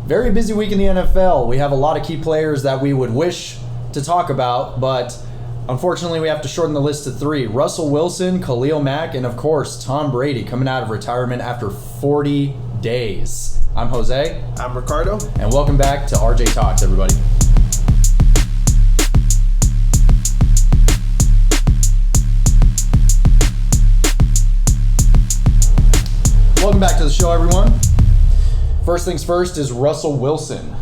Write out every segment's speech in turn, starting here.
Very busy week in the NFL. We have a lot of key players that we would wish to talk about, but unfortunately we have to shorten the list to 3. Russell Wilson, Khalil Mack, and of course Tom Brady coming out of retirement after 40 days. I'm Jose. I'm Ricardo. And welcome back to RJ Talks, everybody. Welcome back to the show, everyone. First things first is Russell Wilson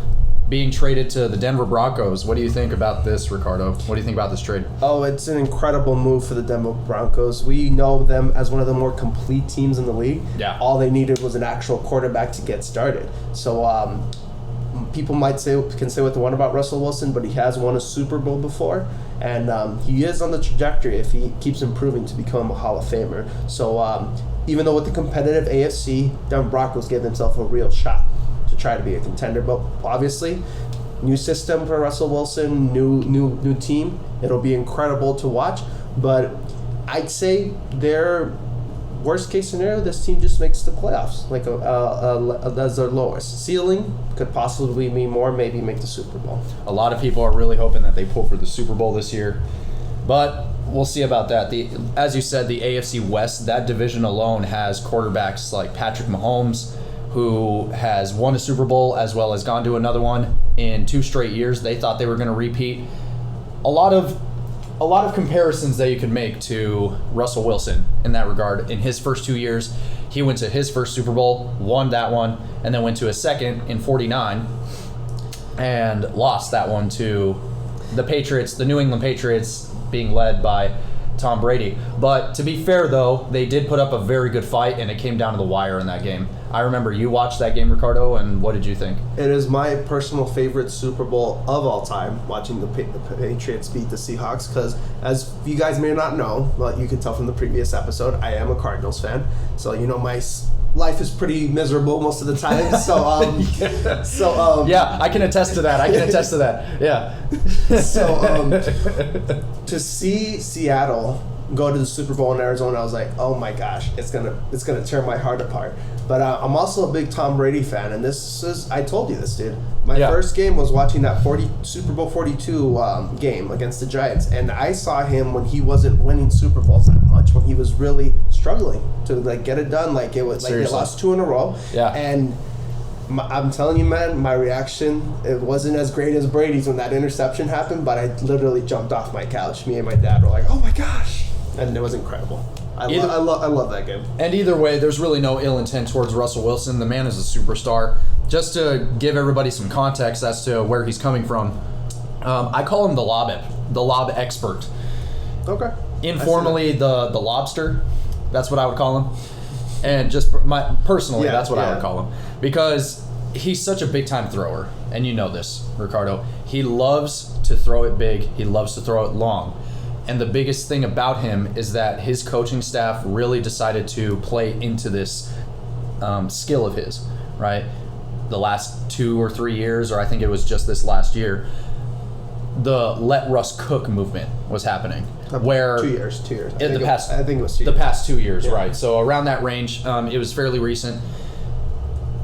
being traded to the Denver Broncos. What do you think about this, Ricardo? What do you think about this trade? Oh, it's an incredible move for the Denver Broncos. We know them as one of the more complete teams in the league. Yeah. All they needed was an actual quarterback to get started. So people can say what they want about Russell Wilson, but he has won a Super Bowl before, and he is on the trajectory if he keeps improving to become a Hall of Famer. So even though with the competitive AFC, Denver Broncos gave themselves a real shot to try to be a contender. But obviously, new system for Russell Wilson, new team. It'll be incredible to watch. But I'd say their worst case scenario, this team just makes the playoffs. Like that's their lowest ceiling. Could possibly be more, maybe make the Super Bowl. A lot of people are really hoping that they pull for the Super Bowl this year, but we'll see about that. As you said, the AFC West, that division alone has quarterbacks like Patrick Mahomes, who has won a Super Bowl as well as gone to another one in 2 straight years. They thought they were going to repeat. A lot of comparisons that you could make to Russell Wilson in that regard. In his first 2 years, he went to his first Super Bowl, won that one, and then went to a second in 49 and lost that one to the Patriots, the New England Patriots, being led by Tom Brady. But to be fair, though, they did put up a very good fight, and it came down to the wire in that game. I remember you watched that game, Ricardo, and what did you think? It is my personal favorite Super Bowl of all time, watching the Patriots beat the Seahawks, because as you guys may not know, well, you can tell from the previous episode, I am a Cardinals fan. So, my life is pretty miserable most of the time. So, yeah, I can attest to that. Yeah. So, to see Seattle go to the Super Bowl in Arizona, I was like, oh my gosh, it's gonna tear my heart apart. But I'm also a big Tom Brady fan, and I told you this, dude. My first game was watching that Super Bowl 42 game against the Giants, and I saw him when he wasn't winning Super Bowls that much, when he was really struggling to get it done. Like it was Seriously. They lost 2 in a row. Yeah. And I'm telling you, man, my reaction, it wasn't as great as Brady's when that interception happened, but I literally jumped off my couch. Me and my dad were like, oh my gosh. And it was incredible. I love that game. And either way, there's really no ill intent towards Russell Wilson. The man is a superstar. Just to give everybody some context as to where he's coming from, I call him the lob expert. Okay. Informally, the lobster. That's what I would call him. And just personally, that's what I would call him. Because he's such a big-time thrower. And you know this, Ricardo. He loves to throw it big. He loves to throw it long. And the biggest thing about him is that his coaching staff really decided to play into this skill of his, right? The last 2 or 3 years, or I think it was just this last year, the let Russ cook movement was happening. Where 2 years. I think it was 2 years. The past 2 years, right. So around that range, it was fairly recent.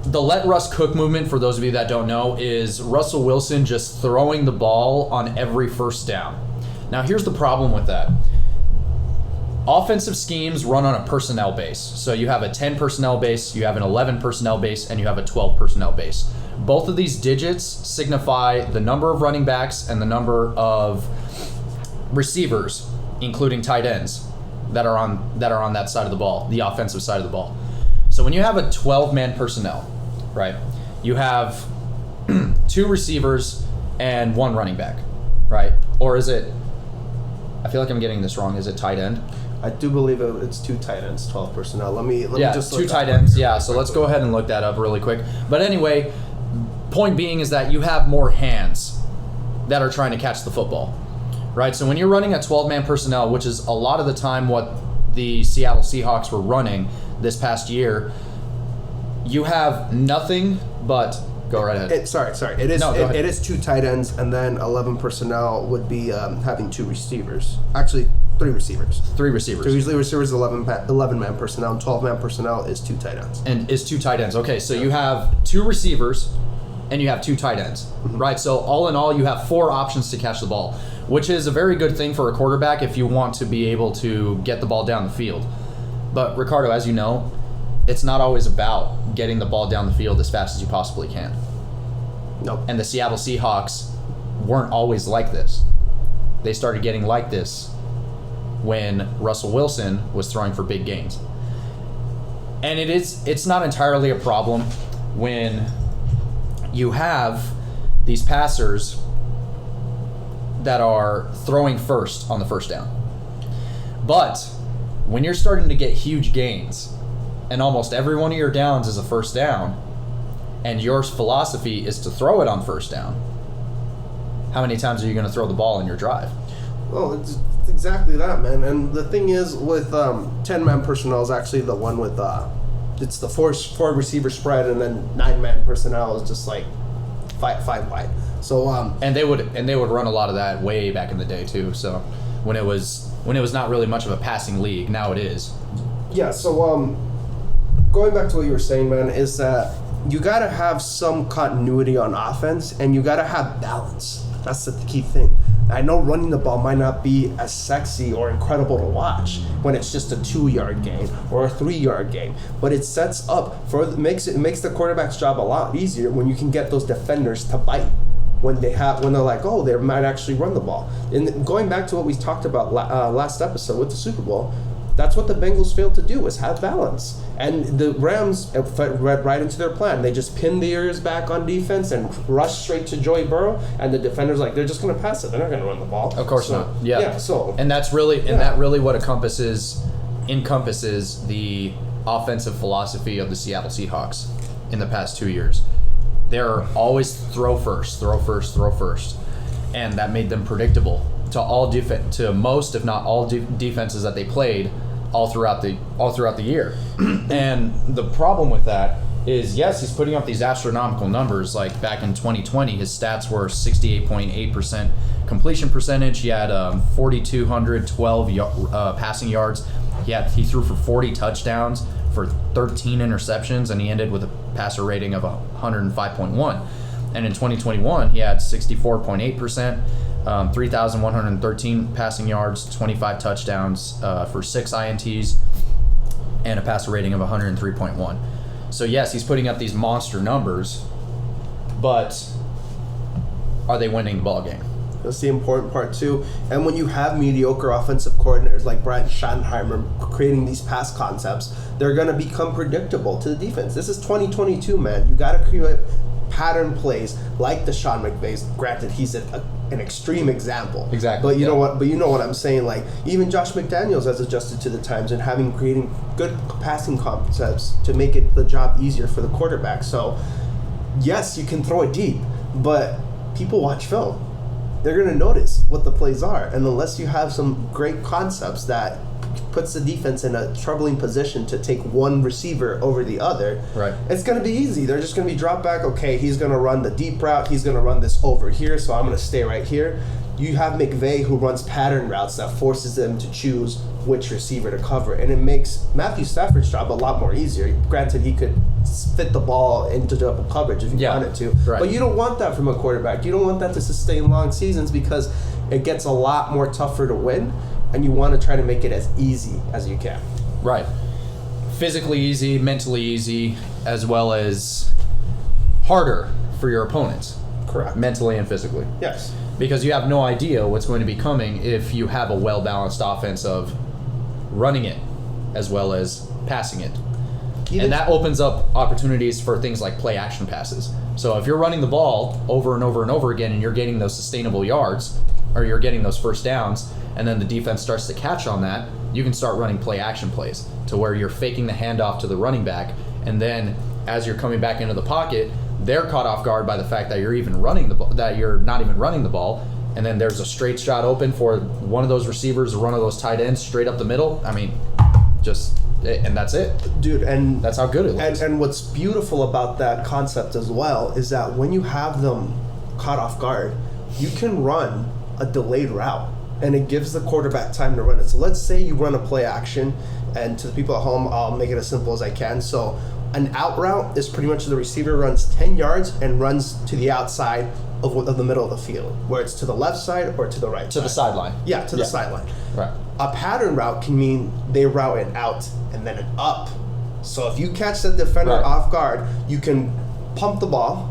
The let Russ cook movement, for those of you that don't know, is Russell Wilson just throwing the ball on every first down. Now, here's the problem with that. Offensive schemes run on a personnel base. So you have a 10 personnel base, you have an 11 personnel base, and you have a 12 personnel base. Both of these digits signify the number of running backs and the number of receivers, including tight ends, that are on that side of the ball, the offensive side of the ball. So when you have a 12-man personnel, right, you have 2 receivers and 1 running back, right? Or is it... I feel like I'm getting this wrong. Is it tight end? I do believe it's 2 tight ends, 12 personnel. Let me just look 2 tight ends. Yeah, so let's go ahead and look that up really quick. But anyway, point being is that you have more hands that are trying to catch the football, right? So when you're running a 12-man personnel, which is a lot of the time what the Seattle Seahawks were running this past year, you have nothing but... Go right ahead. It is 2 tight ends, and then 11 personnel would be having 2 receivers. Actually, 3 receivers. 3 receivers. 3 receivers, 11-man personnel, and 12-man personnel is 2 tight ends. And is 2 tight ends. Okay, so you have 2 receivers and you have 2 tight ends, right? So all in all, you have 4 options to catch the ball, which is a very good thing for a quarterback if you want to be able to get the ball down the field. But Ricardo, as you know, it's not always about getting the ball down the field as fast as you possibly can. Nope. And the Seattle Seahawks weren't always like this. They started getting like this when Russell Wilson was throwing for big gains. And it's not entirely a problem when you have these passers that are throwing first on the first down. But when you're starting to get huge gains and almost every one of your downs is a first down and your philosophy is to throw it on first down, how many times are you going to throw the ball in your drive? Well, it's exactly that, man. And the thing is with 10-man personnel is actually the one with it's the four receiver spread, and then 9-man personnel is just like five wide. So and they would run a lot of that way back in the day too. So when it was not really much of a passing league, now it is. Yeah. So going back to what you were saying, man, is that you got to have some continuity on offense, and you got to have balance. That's the key thing. I know running the ball might not be as sexy or incredible to watch when it's just a 2-yard gain or a 3-yard gain, but it sets up for it makes the quarterback's job a lot easier when you can get those defenders to bite when they're like, oh, they might actually run the ball. And going back to what we talked about last episode with the Super Bowl, that's what the Bengals failed to do, is have balance. And the Rams read right into their plan. They just pinned the ears back on defense and rushed straight to Joey Burrow, and the defenders they're just going to pass it. They're not going to run the ball. Of course not. Yeah. And that really what encompasses the offensive philosophy of the Seattle Seahawks in the past 2 years. They're always throw first, and that made them predictable to most, if not all, defenses that they played all throughout the year. And the problem with that is, yes, he's putting up these astronomical numbers. Like back in 2020, his stats were 68.8% completion percentage. He had 4,212 passing yards. He threw for 40 touchdowns, for 13 interceptions, and he ended with a passer rating of 105.1. And in 2021, he had 64.8%. 3,113 passing yards, 25 touchdowns for 6 INTs, and a passer rating of 103.1. So yes, he's putting up these monster numbers, but are they winning the ball game? That's the important part too. And when you have mediocre offensive coordinators like Brian Schottenheimer creating these pass concepts, they're going to become predictable to the defense. This is 2022, man. You got to create pattern plays like the Sean McVay's. Granted, he's an extreme example. Exactly. But you know what? But you know what I'm saying. Like even Josh McDaniels has adjusted to the times and creating good passing concepts to make it the job easier for the quarterback. So yes, you can throw it deep, but people watch film. They're going to notice what the plays are, and unless you have some great concepts that puts the defense in a troubling position to take one receiver over the other, right, it's going to be easy. They're just going to be drop back. Okay, he's going to run the deep route. He's going to run this over here, so I'm going to stay right here. You have McVay who runs pattern routes that forces them to choose which receiver to cover, and it makes Matthew Stafford's job a lot more easier. Granted, he could fit the ball into double coverage if you wanted to, right, but you don't want that from a quarterback. You don't want that to sustain long seasons because it gets a lot more tougher to win, and you want to try to make it as easy as you can. Right. Physically easy, mentally easy, as well as harder for your opponents. Correct. Mentally and physically. Yes. Because you have no idea what's going to be coming if you have a well-balanced offense of running it as well as passing it. And that opens up opportunities for things like play-action passes. So if you're running the ball over and over and over again and you're getting those sustainable yards, or you're getting those first downs, and then the defense starts to catch on that, you can start running play-action plays to where you're faking the handoff to the running back, and then as you're coming back into the pocket, they're caught off guard by the fact that you're not even running the ball, and then there's a straight shot open for one of those receivers or one of those tight ends straight up the middle. I mean, and that's it, dude. And that's how good it looks. And what's beautiful about that concept as well is that when you have them caught off guard, you can run a delayed route, and it gives the quarterback time to run it. So let's say you run a play action, and to the people at home, I'll make it as simple as I can. So An out route is pretty much the receiver runs 10 yards and runs to the outside of the middle of the field, where it's to the left side or to the right To side. the sideline. Yeah, to the sideline. Right. A pattern route can mean they route it out and then an up. So if you catch the defender off guard, you can pump the ball.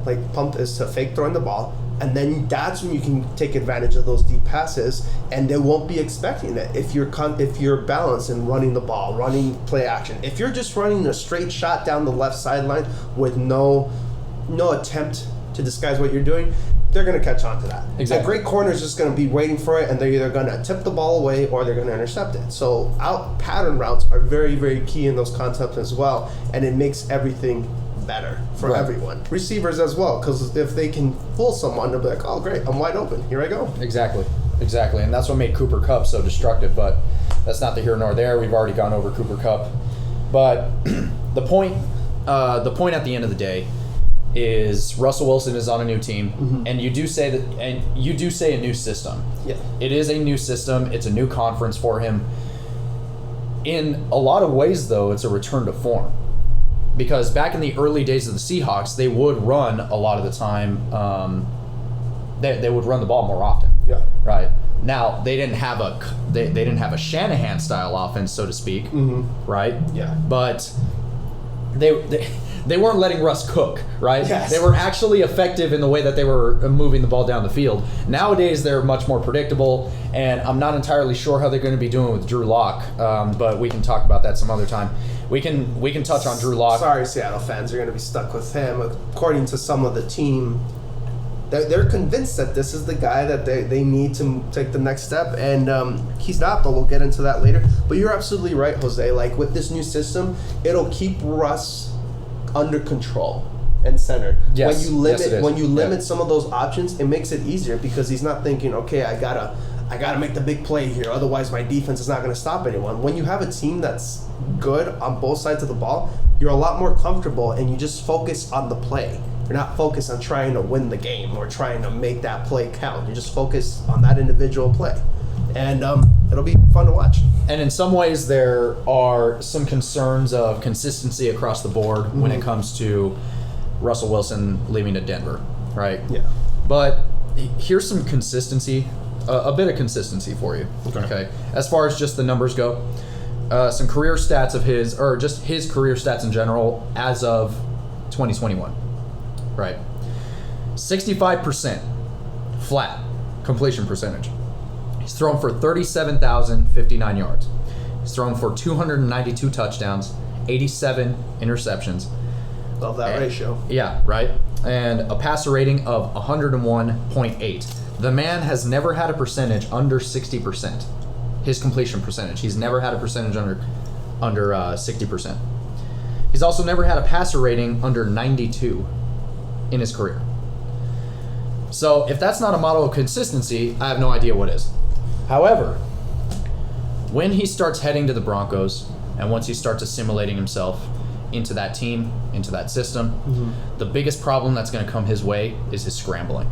Like, pump is to fake throwing the ball. And then that's when you can take advantage of those deep passes, and they won't be expecting it if you're balanced in running the ball, running play action. If you're just running a straight shot down the left sideline with no attempt to disguise what you're doing, they're going to catch on to that. Exactly. A great corner is just going to be waiting for it, and they're either going to tip the ball away or they're going to intercept it. So out pattern routes are very, very key in those concepts as well, and it makes everything better for everyone. Receivers as well, because if they can fool someone, they'll be like, oh great, I'm wide open, here I go. Exactly. And that's what made Cooper Kupp so destructive, but that's not the here nor there. We've already gone over Cooper Kupp. But the point at the end of the day is Russell Wilson is on a new team, and you do say a new system. Yeah. It is a new system. It's a new conference for him. In a lot of ways, though, it's a return to form. Because back in the early days of the Seahawks, they would run a lot of the time. They would run the ball more often. Yeah. Right. Now they didn't have a Shanahan style offense, so to speak. Right. Yeah. But they weren't letting Russ cook. Right. Yes. They were actually effective in the way that they were moving the ball down the field. Nowadays they're much more predictable, and I'm not entirely sure how they're going to be doing with Drew Lock. But we can talk about that some other time. We can touch on Drew Lock. Sorry, Seattle fans are going to be stuck with him. According to some of the team, they're convinced that this is the guy that they need to take the next step, and he's not, but we'll get into that later. But you're absolutely right, Jose. Like, with this new system, it'll keep Russ under control and centered. Yes. When you limit some of those options, it makes it easier because he's not thinking, okay, I gotta make the big play here, otherwise my defense is not going to stop anyone. When you have a team that's good on both sides of the ball, you're a lot more comfortable, and you just focus on the play. You're not focused on trying to win the game or trying to make that play count. You just focus on that individual play, and it'll be fun to watch. And in some ways, there are some concerns of consistency across the board when it comes to Russell Wilson leaving to Denver, right? Yeah. But here's some consistency, a bit of consistency for you. Okay. As far as just the numbers go, some career stats of his, or just his career stats in general as of 2021, right? 65% flat completion percentage. He's thrown for 37,059 yards. He's thrown for 292 touchdowns, 87 interceptions. Love that ratio. Yeah, right? And a passer rating of 101.8. The man has never had a percentage under 60%. His completion percentage. He's never had a percentage under 60%. He's also never had a passer rating under 92 in his career. So if that's not a model of consistency, I have no idea what is. However, when he starts heading to the Broncos, and once he starts assimilating himself into that team, into that system, the biggest problem that's going to come his way is his scrambling.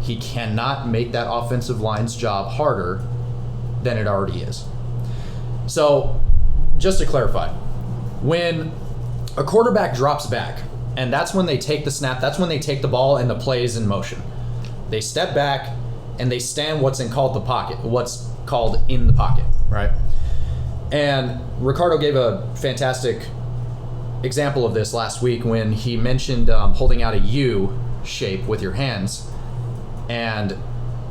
He cannot make that offensive line's job harder than it already is. So, just to clarify, when a quarterback drops back, and that's when they take the snap, that's when they take the ball and the play is in motion. They step back and they stand what's called in the pocket, right? And Ricardo gave a fantastic example of this last week when he mentioned holding out a U shape with your hands and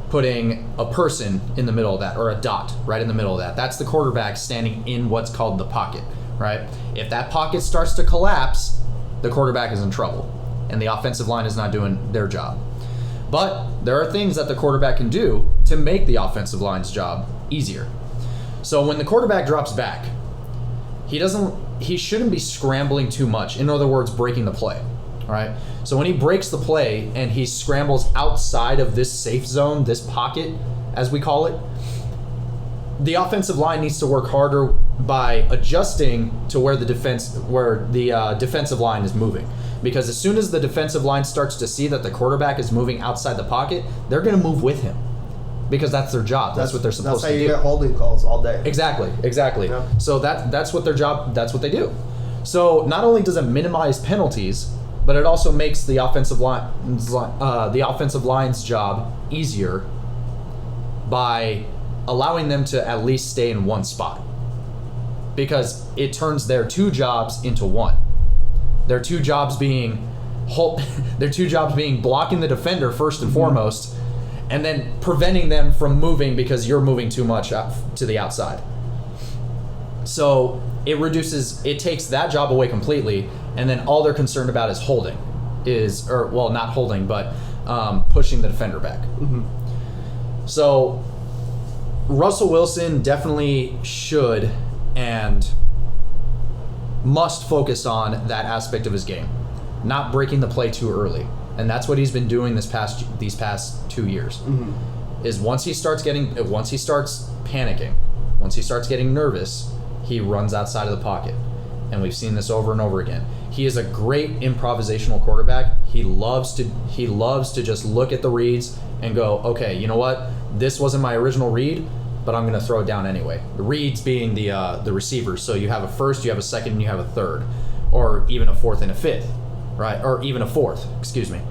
putting a person in the middle of that, or a dot right in the middle of that. That's the quarterback standing in what's called the pocket, right? If that pocket starts to collapse, the quarterback is in trouble, and the offensive line is not doing their job. But there are things that the quarterback can do to make the offensive line's job easier. So when the quarterback drops back, he shouldn't be scrambling too much. In other words, breaking the play, right? So when he breaks the play and he scrambles outside of this safe zone, this pocket, as we call it, the offensive line needs to work harder by adjusting to where the defensive line is moving. Because as soon as the defensive line starts to see that the quarterback is moving outside the pocket, they're going to move with him. Because that's their job. That's what they're supposed to do. That's how you get holding calls all day. Exactly. Yeah. So that's what their job, that's what they do. So not only does it minimize penalties, but it also makes the offensive line's job easier by allowing them to at least stay in one spot, because it turns their two jobs into one. Their two jobs being blocking the defender first and foremost, and then preventing them from moving because you're moving too much to the outside. So it takes that job away completely, and then all they're concerned about is not holding, but pushing the defender back. So Russell Wilson definitely should and must focus on that aspect of his game, not breaking the play too early, and that's what he's been doing these past 2 years. Is once he starts panicking, once he starts getting nervous, he runs outside of the pocket, and we've seen this over and over again. He is a great improvisational quarterback. He loves to just look at the reads and go, okay, you know what? This wasn't my original read, but I'm going to throw it down anyway. The reads being the receivers. So you have a first, you have a second, and you have a third, or even a fourth and a fifth, right? Or even a fourth, excuse me.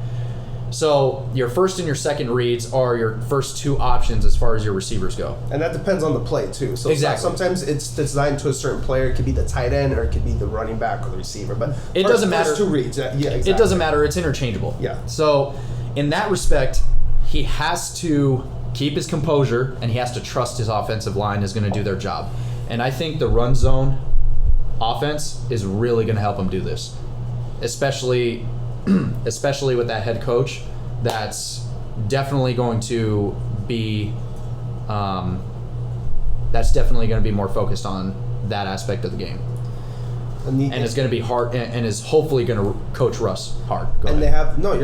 So your first and your second reads are your first two options as far as your receivers go. And that depends on the play, too. So exactly. Sometimes it's designed to a certain player. It could be the tight end, or it could be the running back or the receiver. But it doesn't matter. First two reads, yeah, exactly. It doesn't matter. It's interchangeable. Yeah. So in that respect, he has to keep his composure, and he has to trust his offensive line is going to do their job. And I think the run zone offense is really going to help him do this, especially with that head coach. That's definitely going to be more focused on that aspect of the game, and it's going to be hard, and is hopefully going to coach Russ hard. You're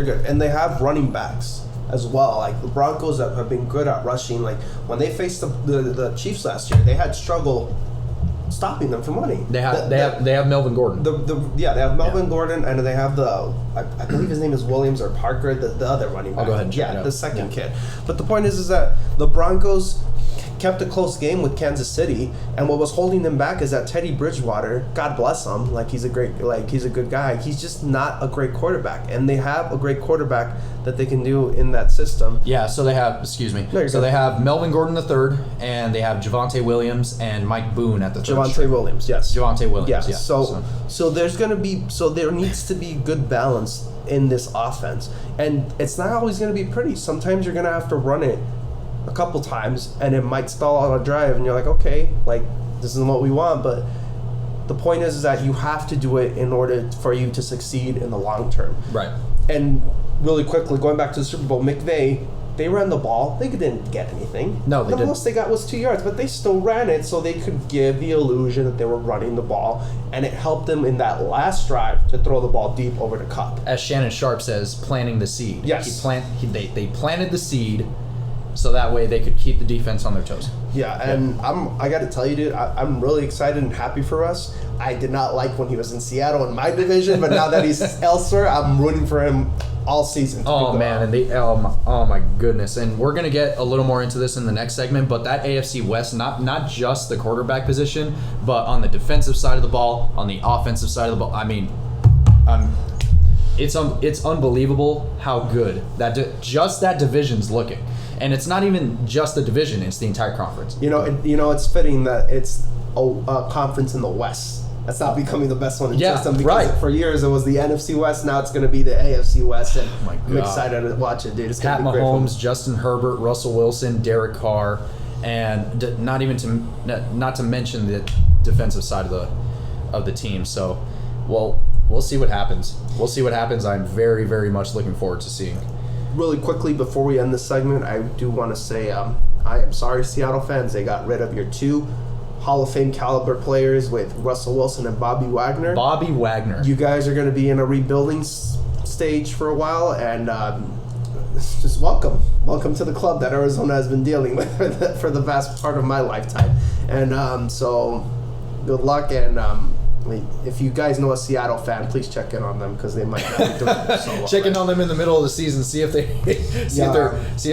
good. And they have running backs as well. Like the Broncos have been good at rushing. Like when they faced the Chiefs last year, they had struggle stopping them from running. They have Melvin Gordon. They have Melvin Gordon, and they have I believe his name is Williams or Parker, the other running back. I'll go ahead and check it out. The second kid. But the point is that the Broncos kept a close game with Kansas City, and what was holding them back is that Teddy Bridgewater, God bless him, he's a good guy. He's just not a great quarterback, and they have a great quarterback that they can do in that system. Yeah, so they have, they have Melvin Gordon III, and they have Javonte Williams and Mike Boone at the third. Javonte Williams, yes. Javonte Williams, yeah. So there needs to be good balance in this offense, and it's not always going to be pretty. Sometimes you're going to have to run it a couple times, and it might stall out a drive, and you're like, okay, this isn't what we want, but the point is that you have to do it in order for you to succeed in the long term. Right. And really quickly, going back to the Super Bowl, McVay, they ran the ball. They didn't get anything. No, they didn't. The most they got was 2 yards, but they still ran it so they could give the illusion that they were running the ball, and it helped them in that last drive to throw the ball deep over the Cup. As Shannon Sharp says, planting the seed. Yes. They planted the seed so that way they could keep the defense on their toes. Yeah, and I got to tell you, dude, I'm really excited and happy for us. I did not like when he was in Seattle in my division, but now that he's elsewhere, I'm rooting for him all season. Oh man, and oh my goodness, and we're gonna get a little more into this in the next segment. But that AFC West, not just the quarterback position, but on the defensive side of the ball, on the offensive side of the ball. I mean, it's unbelievable how good just that division's looking. And it's not even just the division; it's the entire conference. It's fitting that it's a conference in the West. That's not becoming the best one in system because for years it was the NFC West. Now it's going to be the AFC West, and I'm excited to watch it, dude. It's Pat Mahomes, Justin Herbert, Russell Wilson, Derek Carr, and not to mention the defensive side of the team. So, we'll see what happens. I'm very, very much looking forward to seeing. Really quickly before we end this segment, I do want to say I am sorry, Seattle fans. They got rid of your two Hall of Fame caliber players with Russell Wilson and Bobby Wagner. You guys are going to be in a rebuilding stage for a while, and just welcome to the club that Arizona has been dealing with for the vast part of my lifetime. And so good luck, and if you guys know a Seattle fan, please check in on them because they might not be doing so well. Check in on them in the middle of the season, see if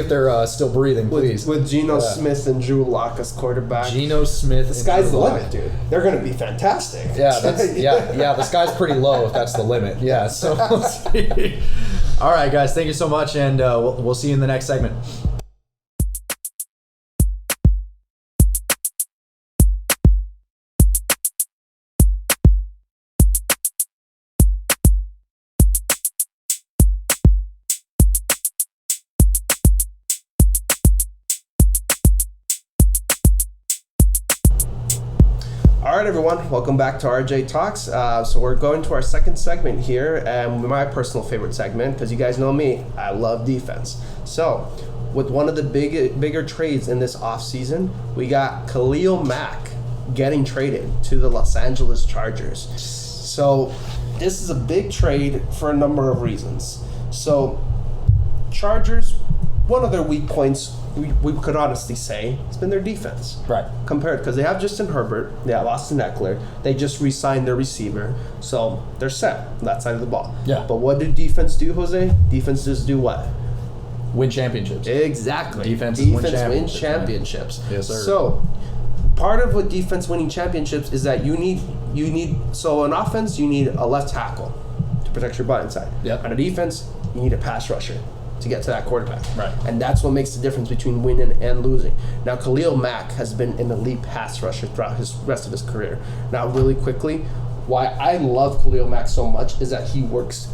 they're still breathing, please. With Geno Smith and Drew Lock as quarterback. Geno Smith. The sky's the limit, dude. They're going to be fantastic. Yeah, the sky's pretty low if that's the limit. Yeah, so we'll see. All right, guys, thank you so much, and we'll see you in the next segment. All right, everyone. Welcome back to RJ Talks. So we're going to our second segment here, and my personal favorite segment, because you guys know me, I love defense. So, with one of the bigger trades in this offseason, we got Khalil Mack getting traded to the Los Angeles Chargers. So, this is a big trade for a number of reasons. So, Chargers, one of their weak points, we could honestly say, has been their defense. Right. Compared, because they have Justin Herbert, they have Austin Eckler, they just re-signed their receiver, so they're set on that side of the ball. Yeah. But what did defense do, Jose? Defense just do what? Win championships. Exactly. Defense win championships. Yes, sir. So, part of what defense winning championships is that you need so on offense, you need a left tackle to protect your butt inside. Yep. On a defense, you need a pass rusher to get to that quarterback. Right. And that's what makes the difference between winning and losing. Now, Khalil Mack has been an elite pass rusher throughout his rest of his career. Now, really quickly, why I love Khalil Mack so much is that he works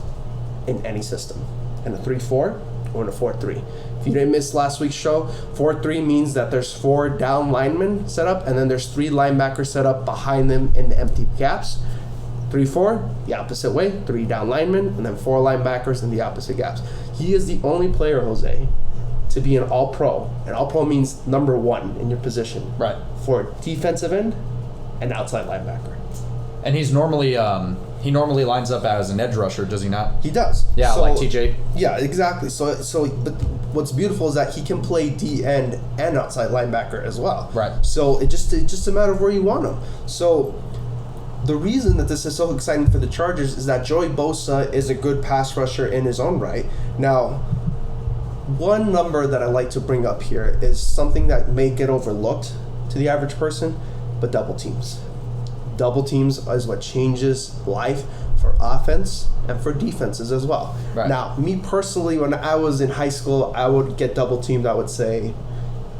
in any system. In a 3-4 or in a 4-3. If you didn't miss last week's show, 4-3 means that there's 4 down linemen set up, and then there's 3 linebackers set up behind them in the empty gaps. 3-4, the opposite way, 3 down linemen, and then 4 linebackers in the opposite gaps. He is the only player, Jose, to be an all-pro. And all-pro means number 1 in your position. Right. For defensive end and outside linebacker. And he's normally he lines up as an edge rusher, does he not? He does. Yeah, like TJ. Yeah, exactly. So but what's beautiful is that he can play D end and outside linebacker as well. Right. So it's just a matter of where you want him. So the reason that this is so exciting for the Chargers is that Joey Bosa is a good pass rusher in his own right. Now, one number that I like to bring up here is something that may get overlooked to the average person, but double teams. Double teams is what changes life for offense and for defenses as well. Right. Now, me personally, when I was in high school, I would get double teamed, I would say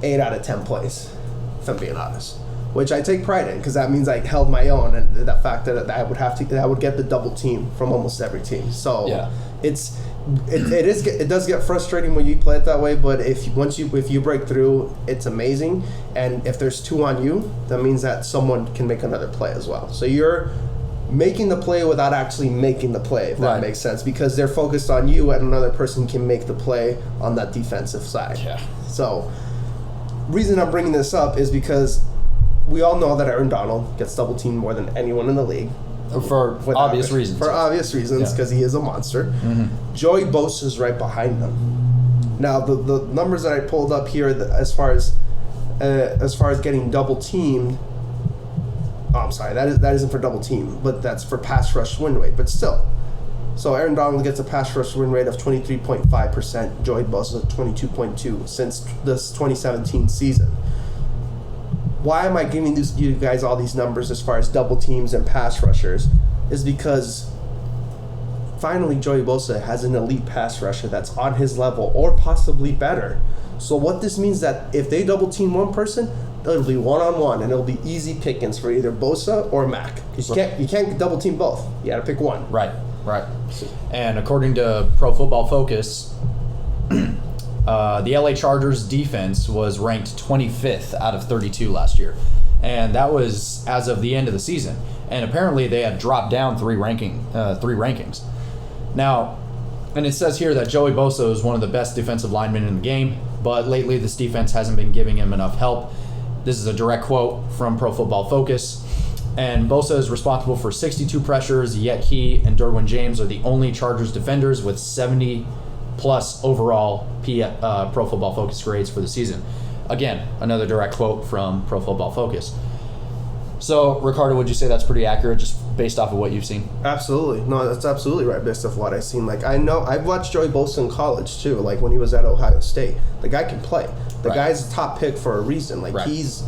8 out of 10 plays, if I'm being honest. Which I take pride in, because that means I held my own, and the fact that I would get the double team from almost every team. So yeah. It does get frustrating when you play it that way, but if you break through, it's amazing. And if there's 2 on you, that means that someone can make another play as well. So you're making the play without actually making the play, if that makes sense, because they're focused on you, and another person can make the play on that defensive side. Yeah. So, reason I'm bringing this up is because we all know that Aaron Donald gets double teamed more than anyone in the league. For obvious reasons. For obvious reasons, because he is a monster. Mm-hmm. Joey Bosa is right behind him. Now, the numbers that I pulled up here, as far as getting double teamed, I'm sorry, that isn't for double team, but that's for pass rush win rate. But still, so Aaron Donald gets a pass rush win rate of 23.5%. Joey Bosa 22.2% since this 2017 season. Why am I giving you guys all these numbers as far as double teams and pass rushers? Is because finally Joey Bosa has an elite pass rusher that's on his level or possibly better. So what this means that if they double team one person, it'll be one-on-one, and it'll be easy pickings for either Bosa or Mack. Because you can't double team both. You got to pick one. Right. And according to Pro Football Focus, the LA Chargers defense was ranked 25th out of 32 last year. And that was as of the end of the season. And apparently they had dropped down three rankings. Now, and it says here that Joey Bosa is one of the best defensive linemen in the game, but lately this defense hasn't been giving him enough help. This is a direct quote from Pro Football Focus. And Bosa is responsible for 62 pressures, yet he and Derwin James are the only Chargers defenders with 70 plus overall Pro Football Focus grades for the season. Again, another direct quote from Pro Football Focus. So, Ricardo, would you say that's pretty accurate just based off of what you've seen? Absolutely. No, that's absolutely right based off what I've seen. Like, I know, I've watched Joey Bosa in college, too, like when he was at Ohio State. The guy can play. The guy's a top pick for a reason. Like, he's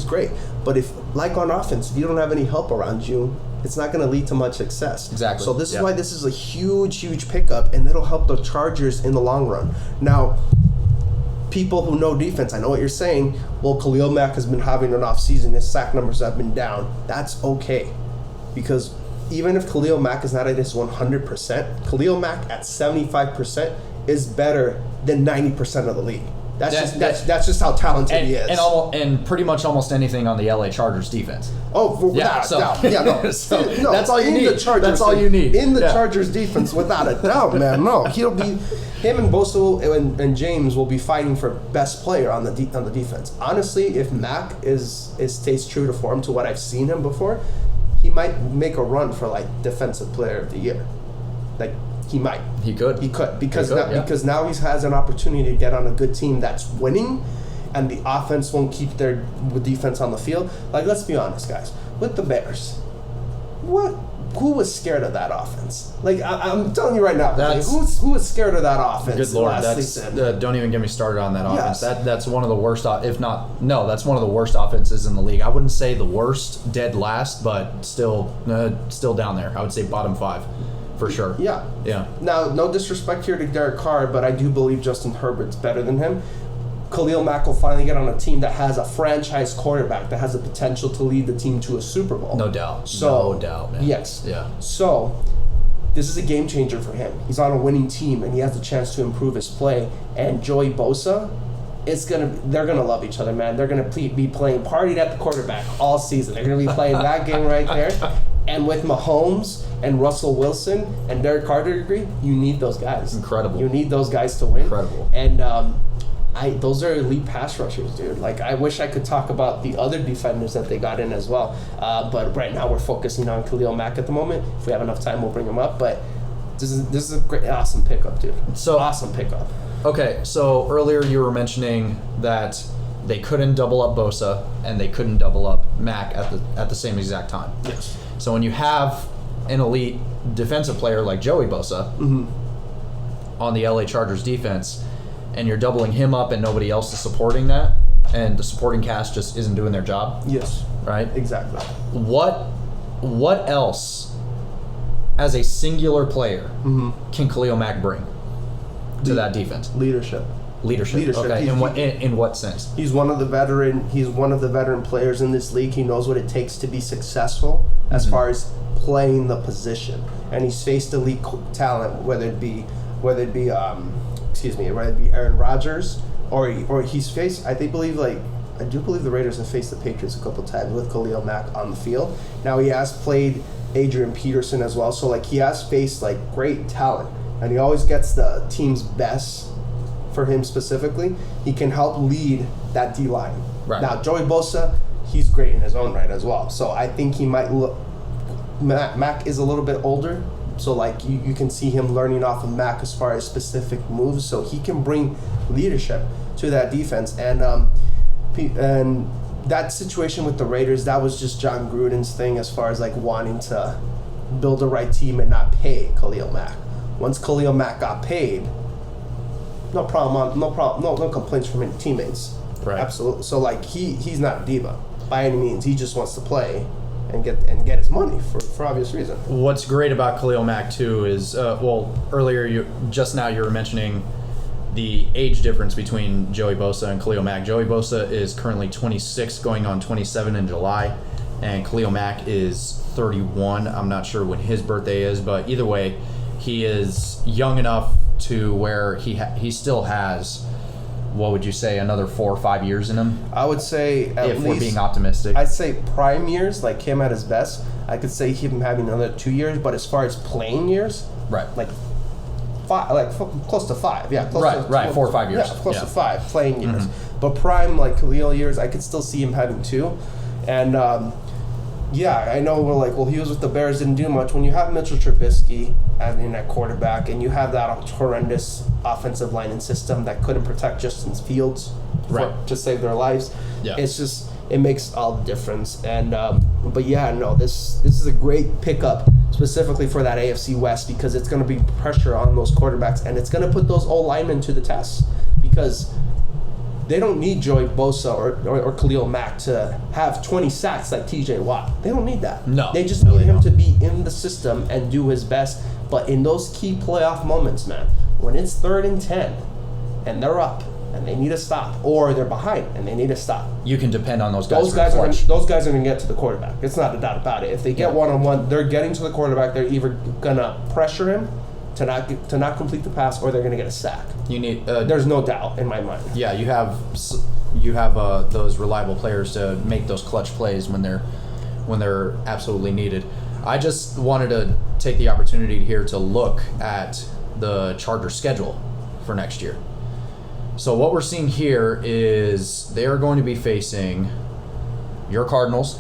great. But if, like on offense, if you don't have any help around you, it's not going to lead to much success. Exactly. So this is why this is a huge pickup, and it'll help the Chargers in the long run. Now, people who know defense, I know what you're saying. Well, Khalil Mack has been having an off season. His sack numbers have been down. That's okay, because even if Khalil Mack is not at his 100%, Khalil Mack at 75% is better than 90% of the league. That's just how talented he is. And pretty much almost anything on the LA Chargers defense. Oh, without a doubt. Yeah, no. No, that's all you need. That's all you need. In the Chargers defense, without a doubt, man. No, him and Bosa and James will be fighting for best player on the defense. Honestly, if Mack stays true to form to what I've seen him before, he might make a run for like defensive player of the year. Like, he might. He could because now he has an opportunity to get on a good team that's winning, and the offense won't keep their defense on the field. Like, let's be honest, guys. With the Bears, who was scared of that offense? Like, I'm telling you right now, who was scared of that offense? Good Lord, last season? Don't even get me started on that offense. That's one of the worst, that's one of the worst offenses in the league. I wouldn't say the worst, dead last, but still down there. I would say bottom 5. For sure. Yeah. Yeah. Now, no disrespect here to Derek Carr, but I do believe Justin Herbert's better than him. Khalil Mack will finally get on a team that has a franchise quarterback that has the potential to lead the team to a Super Bowl. No doubt. No doubt, man. Yes. Yeah. So, this is a game changer for him. He's on a winning team, and he has the chance to improve his play. And Joey Bosa, they're gonna love each other, man. They're gonna be playing partied at the quarterback all season. They're gonna be playing that game right there. And with Mahomes and Russell Wilson and Derek Carr to agree, you need those guys. Incredible. You need those guys to win. Incredible. And those are elite pass rushers, dude. Like, I wish I could talk about the other defenders that they got in as well. But right now we're focusing on Khalil Mack at the moment. If we have enough time, we'll bring him up. But this is a great, awesome pickup, dude. Awesome pickup. Okay, so earlier you were mentioning that they couldn't double up Bosa and they couldn't double up Mack at the same exact time. Yes. So when you have an elite defensive player like Joey Bosa on the LA Chargers defense, and you're doubling him up and nobody else is supporting that, and the supporting cast just isn't doing their job. Yes. Right? Exactly. What else, as a singular player, can Khalil Mack bring to that defense? Leadership. Okay. In what sense? He's one of the veteran players in this league. He knows what it takes to be successful as far as playing the position, and he's faced elite talent, whether it be Aaron Rodgers or he's faced. I do believe the Raiders have faced the Patriots a couple times with Khalil Mack on the field. Now he has played Adrian Peterson as well, so like he has faced like great talent, and he always gets the team's best. For him specifically, he can help lead that D-line. Right. Now, Joey Bosa, he's great in his own right as well. So I think he might look... Mack is a little bit older, so like you can see him learning off of Mack as far as specific moves, so he can bring leadership to that defense. And that situation with the Raiders, that was just John Gruden's thing as far as like wanting to build the right team and not pay Khalil Mack. Once Khalil Mack got paid... No complaints from any teammates. Right. Absolutely. So like he's not a diva by any means. He just wants to play and get his money for obvious reason. What's great about Khalil Mack too is earlier you were mentioning the age difference between Joey Bosa and Khalil Mack. Joey Bosa is currently 26, going on 27 in July, and Khalil Mack is 31. I'm not sure when his birthday is, but either way, he is young enough to where he still has, what would you say, another 4 or 5 years in him? I would say at if least, we're being optimistic. I'd say prime years, like him at his best. I could say him having another 2 years, but as far as playing years, right, like 5, like close to 5, yeah, close to 4 or 5 years, yeah, close to 5 playing years. But prime like Khalil years, I could still see him having 2, and. Yeah, I know we're like, well, he was with the Bears, didn't do much. When you have Mitchell Trubisky in that quarterback and you have that horrendous offensive line and system that couldn't protect Justin Fields to save their lives, it's just it makes all the difference. And but yeah, no, this is a great pickup specifically for that AFC West, because it's going to be pressure on those quarterbacks, and it's going to put those old linemen to the test, because they don't need Joey Bosa or Khalil Mack to have 20 sacks like TJ Watt. They don't need that. No. They just need him to be in the system and do his best. But in those key playoff moments, man, when it's 3rd and 10 and they're up and they need to stop, or they're behind and they need to stop, You can depend on those guys. those guys are going to get to the quarterback. It's not a doubt about it. If they get one-on-one, they're getting to the quarterback. They're either going to pressure him to not complete the pass, or they're going to get a sack. You need. There's no doubt in my mind. Yeah, you have those reliable players to make those clutch plays when they're absolutely needed. I just wanted to take the opportunity here to look at the Chargers' schedule for next year. So what we're seeing here is they are going to be facing your Cardinals.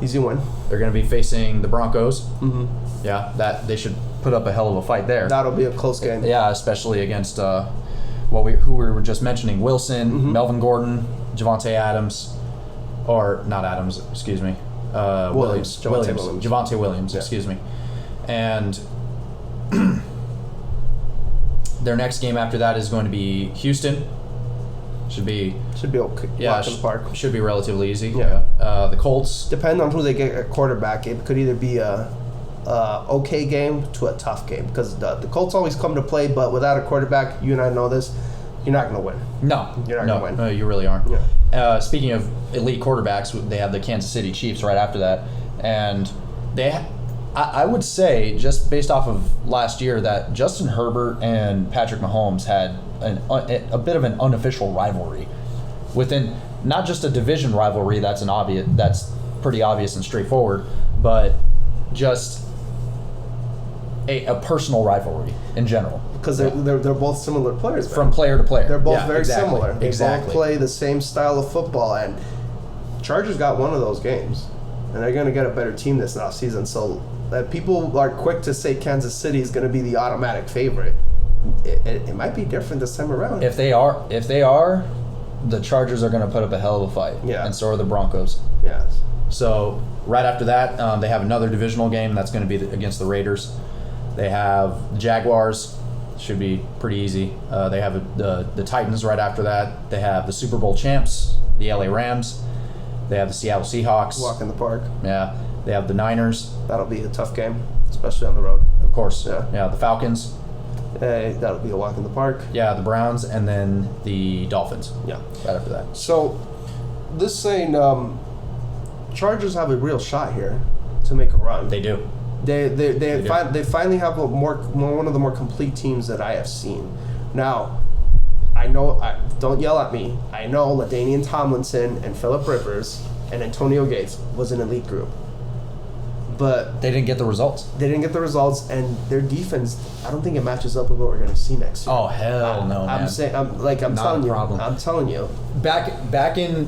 Easy win. They're going to be facing the Broncos. Mm-hmm. Yeah, that they should put up a hell of a fight there. That'll be a close game. Yeah, especially against who we were just mentioning: Wilson, Melvin Gordon, Javonte Adams, or not Adams, excuse me, Javonte Williams, excuse me, and their next game after that is going to be Houston. Should be okay. Yeah, Walk in the park. Should be relatively easy. Yeah. The Colts. Depending on who they get at quarterback, it could either be a okay game to a tough game, because the Colts always come to play, but without a quarterback, you and I know this, you're not going to win. No, you're not going to win. No, you really aren't. Yeah. Speaking of elite quarterbacks, they have the Kansas City Chiefs right after that, and I would say, just based off of last year, that Justin Herbert and Patrick Mahomes had a bit of an unofficial rivalry within, not just a division rivalry that's pretty obvious and straightforward, but just a personal rivalry in general. Because they're both similar players, man. From player to player. They're both very similar. They both play the same style of football, and Chargers got one of those games, and they're going to get a better team this offseason. So that people are quick to say Kansas City is going to be the automatic favorite. It might be different this time around. If they are, the Chargers are going to put up a hell of a fight. Yeah. And so are the Broncos. Yes. So right after that, they have another divisional game that's going to be against the Raiders. They have the Jaguars. Should be pretty easy. They have the Titans right after that. They have the Super Bowl champs, the LA Rams. They have the Seattle Seahawks. Walk in the park. Yeah. They have the Niners. That'll be a tough game, especially on the road. Of course. Yeah. The Falcons. That'll be a walk in the park. Yeah, the Browns, and then the Dolphins. Yeah. Right after that. So, this saying, Chargers have a real shot here to make a run. They do. They finally have one of the more complete teams that I have seen. Now, I know, don't yell at me. I know LaDainian Tomlinson and Phillip Rivers and Antonio Gates was an elite group, but they didn't get the results. And their defense, I don't think it matches up with what we're going to see next year. Oh hell no, man! I'm telling you. Back in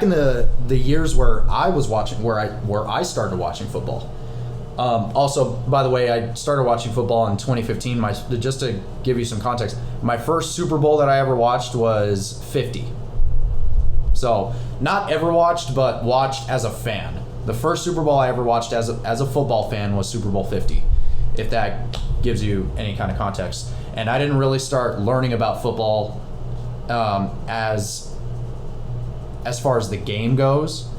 the years where I was watching, where I started watching football. Also, by the way, I started watching football in 2015. Just to give you some context, my first Super Bowl that I ever watched was 50. So, not ever watched, but watched as a fan. The first Super Bowl I ever watched as a football fan was Super Bowl 50, if that gives you any kind of context. And I didn't really start learning about football as far as the game goes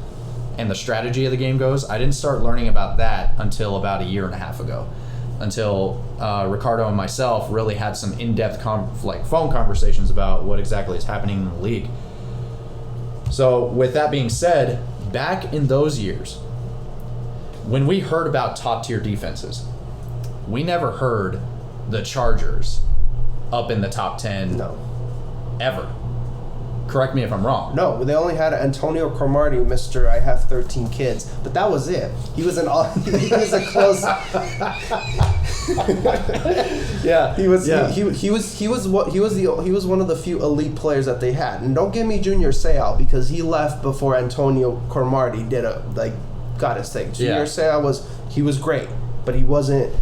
and the strategy of the game goes. I didn't start learning about that until about a year and a half ago, until Ricardo and myself really had some in-depth phone conversations about what exactly is happening in the league. So with that being said, back in those years, when we heard about top-tier defenses, we never heard the Chargers up in the top 10 ever. Correct me if I'm wrong. No, they only had Antonio Cromartie, Mr. I have 13 kids, but that was it. He was a close. Yeah, he was one of the few elite players that they had. And don't give me Junior Seau, because he left before Antonio Cromartie got his thing. Junior Seau was great, but he wasn't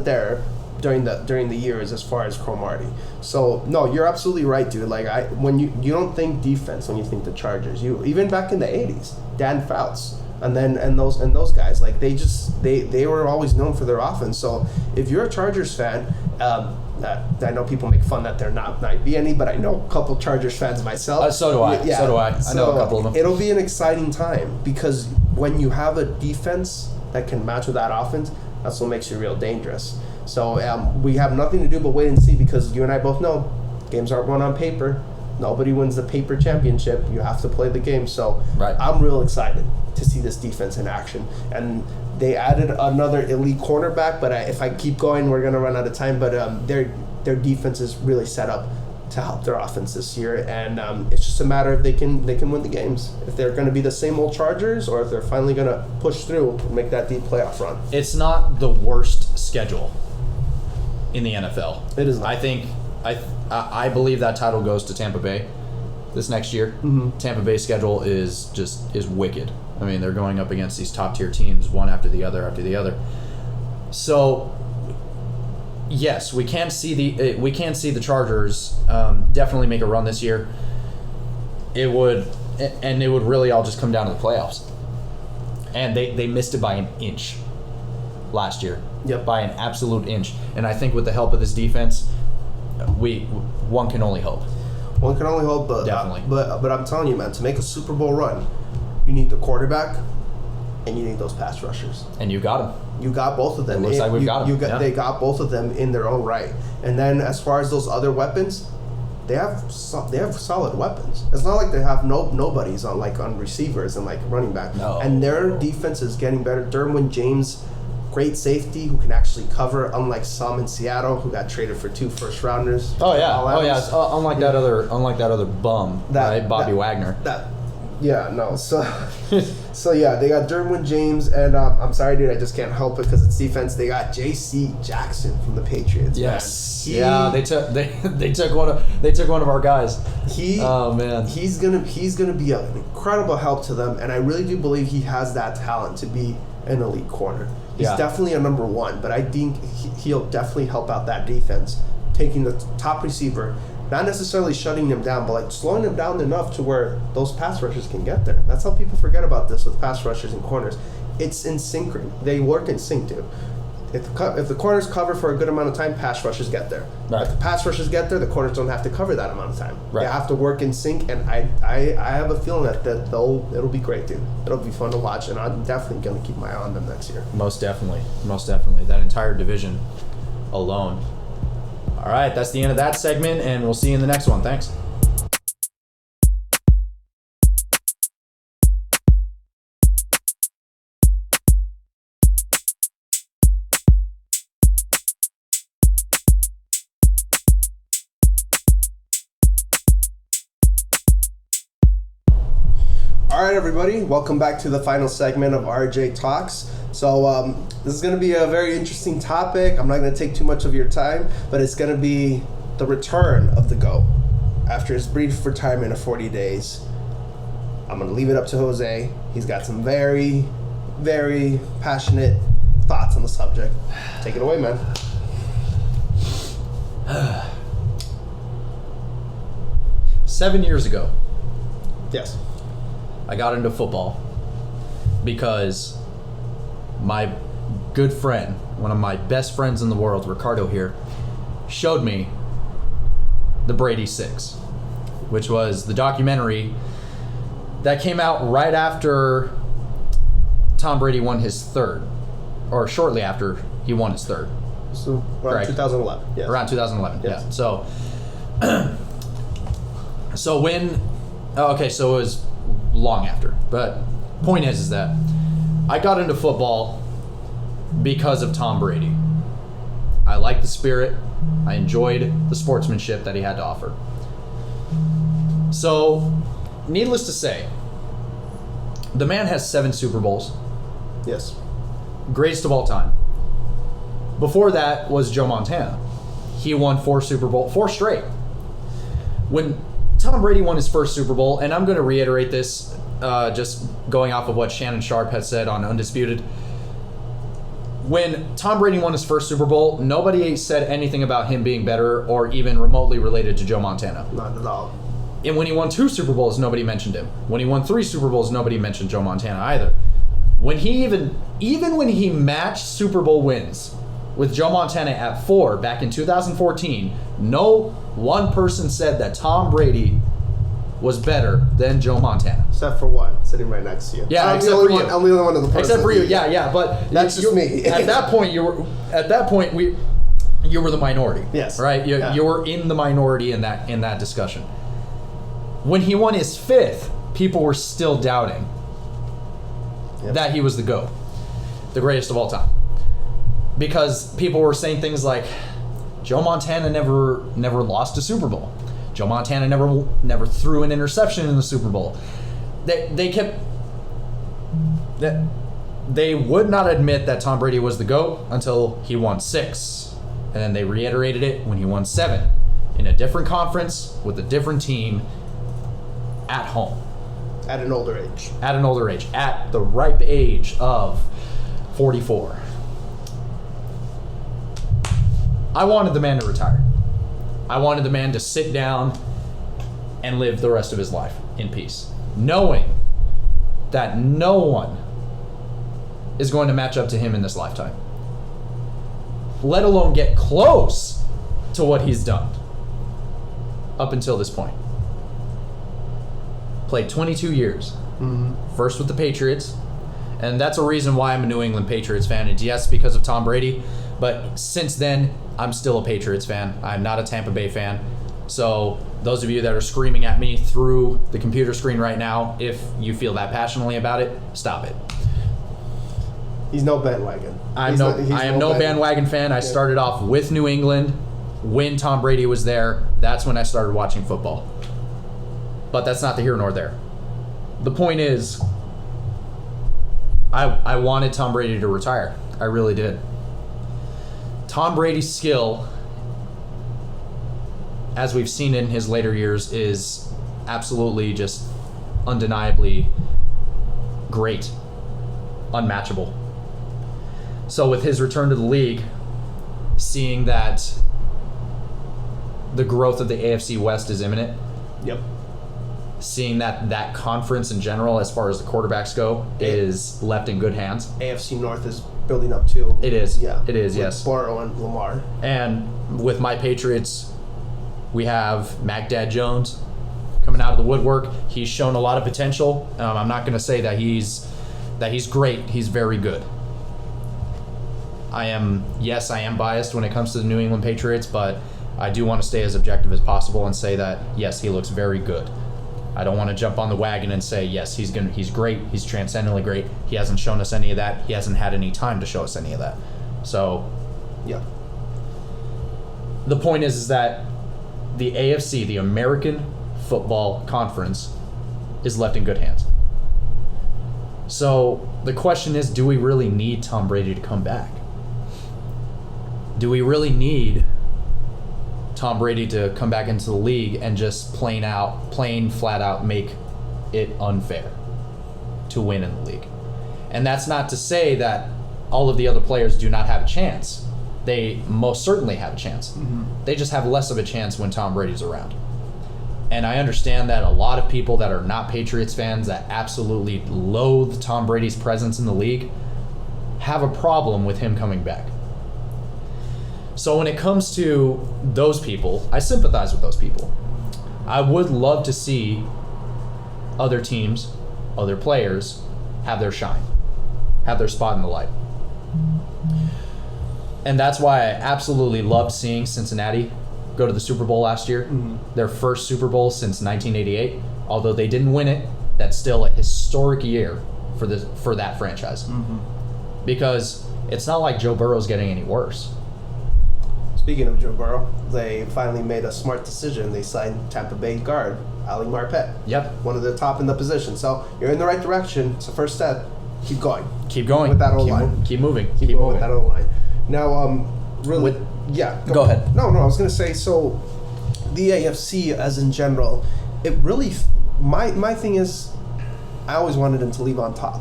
there during the years as far as Cromartie. So no, you're absolutely right, dude. Like when you don't think defense when you think the Chargers. You even back in the '80s, Dan Fouts. And those guys, like they were always known for their offense. So if you're a Chargers fan, I know people make fun that they're not be any, but I know a couple Chargers fans myself. So do I. Yeah. So do I. I know a couple of them. It'll be an exciting time because when you have a defense that can match with that offense, that's what makes you real dangerous. So we have nothing to do but wait and see because you and I both know games aren't won on paper. Nobody wins the paper championship. You have to play the game. So right. I'm real excited to see this defense in action. And they added another elite cornerback, but if I keep going, we're going to run out of time. But their defense is really set up to help their offense this year. And it's just a matter if they can win the games. If they're going to be the same old Chargers or if they're finally going to push through and make that deep playoff run. It's not the worst schedule in the NFL. It is not. I believe that title goes to Tampa Bay this next year. Mm-hmm. Tampa Bay's schedule is wicked. I mean, they're going up against these top tier teams one after the other. So, yes, we can see the Chargers definitely make a run this year. It would really all just come down to the playoffs. And they missed it by an inch last year. Yep. By an absolute inch. And I think with the help of this defense, one can only hope. One can only hope, but definitely. But I'm telling you, man, to make a Super Bowl run, you need the quarterback, and you need those pass rushers. And you got them. You got both of them. It looks like we've got them. They got both of them in their own right. And then as far as those other weapons, they have solid weapons. It's not like they have nobodies on receivers and like running back. No. And their defense is getting better. Derwin James, great safety who can actually cover, unlike some in Seattle who got traded for 2 first-rounders. Oh yeah. Unlike that other bum, right? Bobby Wagner. So yeah, they got Derwin James, and I'm sorry, dude, I just can't help it because it's defense. They got J.C. Jackson from the Patriots. Yes. They took one of our guys. He's gonna be an incredible help to them, and I really do believe he has that talent to be an elite corner. He's definitely a number one, but I think he'll definitely help out that defense, taking the top receiver, not necessarily shutting them down, but like slowing them down enough to where those pass rushers can get there. That's how people forget about this with pass rushers and corners. It's in sync. They work in sync, dude. If the corners cover for a good amount of time, pass rushers get there. Right. If the pass rushers get there, the corners don't have to cover that amount of time. Right. They have to work in sync, and I have a feeling that it'll be great, dude. It'll be fun to watch, and I'm definitely going to keep my eye on them next year. Most definitely. That entire division alone. All right, that's the end of that segment, and we'll see you in the next one. Thanks. All right, everybody, welcome back to the final segment of RJ Talks. So this is going to be a very interesting topic. I'm not going to take too much of your time, but it's going to be the return of the GOAT after his brief retirement of 40 days. I'm going to leave it up to Jose. He's got some very, very passionate thoughts on the subject. Take it away, man. 7 years ago, Yes. I got into football because my good friend, one of my best friends in the world, Ricardo here, showed me the Brady 6, which was the documentary that came out right after Tom Brady won his third, or shortly after he won his third. So around 2011. Yes. Around 2011, Yes. yeah. So when, okay, so it was long after, but point is that I got into football because of Tom Brady. I liked the spirit. I enjoyed the sportsmanship that he had to offer. So, needless to say, the man has 7 Super Bowls. Yes. Greatest of all time. Before that was Joe Montana. He won 4 straight. When Tom Brady won his first Super Bowl, and I'm going to reiterate this, just going off of what Shannon Sharp had said on Undisputed. When Tom Brady won his first Super Bowl, nobody said anything about him being better or even remotely related to Joe Montana. Not at all. And when he won 2 Super Bowls, nobody mentioned him. When he won 3 Super Bowls, nobody mentioned Joe Montana either. When he even when he matched Super Bowl wins with Joe Montana at 4 back in 2014, no one person said that Tom Brady was better than Joe Montana. Except for one, sitting right next to you. Yeah, I'm except the only for you. one. I'm the only one of the person. Except for you, yeah. But that's just me. At that point, you were the minority. Yes. Right. You were in the minority in that discussion. When he won his 5th, people were still doubting that he was the GOAT, the greatest of all time, because people were saying things like, Joe Montana never lost a Super Bowl. Joe Montana never threw an interception in the Super Bowl. They would not admit that Tom Brady was the GOAT until he won 6. And then they reiterated it when he won 7 in a different conference with a different team at home. At an older age. At the ripe age of 44. I wanted the man to retire. I wanted the man to sit down and live the rest of his life in peace, knowing that no one is going to match up to him in this lifetime, let alone get close to what he's done up until this point. Played 22 years, first with the Patriots, and that's a reason why I'm a New England Patriots fan. And yes, because of Tom Brady, but since then, I'm still a Patriots fan. I'm not a Tampa Bay fan. So those of you that are screaming at me through the computer screen right now, if you feel that passionately about it, stop it. He's no bandwagon. I am no bandwagon fan. I started off with New England when Tom Brady was there. That's when I started watching football. But that's not the here nor there. The point is, I wanted Tom Brady to retire. I really did. Tom Brady's skill, as we've seen in his later years, is absolutely just undeniably great, unmatchable. So with his return to the league, seeing that the growth of the AFC West is imminent, seeing that conference in general, as far as the quarterbacks go, is left in good hands. AFC North is building up too. It is. Yeah. It is, with yes. Burrow and Lamar. And with my Patriots, we have Mac Dad Jones coming out of the woodwork. He's shown a lot of potential. I'm not going to say that he's great. He's very good. I am biased when it comes to the New England Patriots, but I do want to stay as objective as possible and say that, yes, he looks very good. I don't want to jump on the wagon and say, yes, he's great, he's transcendently great. He hasn't shown us any of that. He hasn't had any time to show us any of that. So, yeah. The point is that the AFC, the American Football Conference, is left in good hands. So the question is, do we really need Tom Brady to come back? Do we really need Tom Brady to come back into the league and just plain flat out make it unfair to win in the league? And that's not to say that all of the other players do not have a chance. They most certainly have a chance. Mm-hmm. They just have less of a chance when Tom Brady's around. And I understand that a lot of people that are not Patriots fans, that absolutely loathe Tom Brady's presence in the league, have a problem with him coming back. So when it comes to those people, I sympathize with those people. I would love to see other teams, other players, have their shine, have their spot in the light. And that's why I absolutely loved seeing Cincinnati go to the Super Bowl last year. Mm-hmm. Their first Super Bowl since 1988. Although they didn't win it, that's still a historic year for that franchise. Mm-hmm. Because it's not like Joe Burrow's getting any worse. Speaking of Joe Burrow, they finally made a smart decision. They signed Tampa Bay guard Ali Marpet. Yep. One of the top in the position. So you're in the right direction. It's the first step. Keep going. Keep going. With that O-line. Keep moving. Keep moving with that O-line. Now, really... Go ahead. No, I was going to say, so the AFC as in general, it really... My thing is, I always wanted them to leave on top.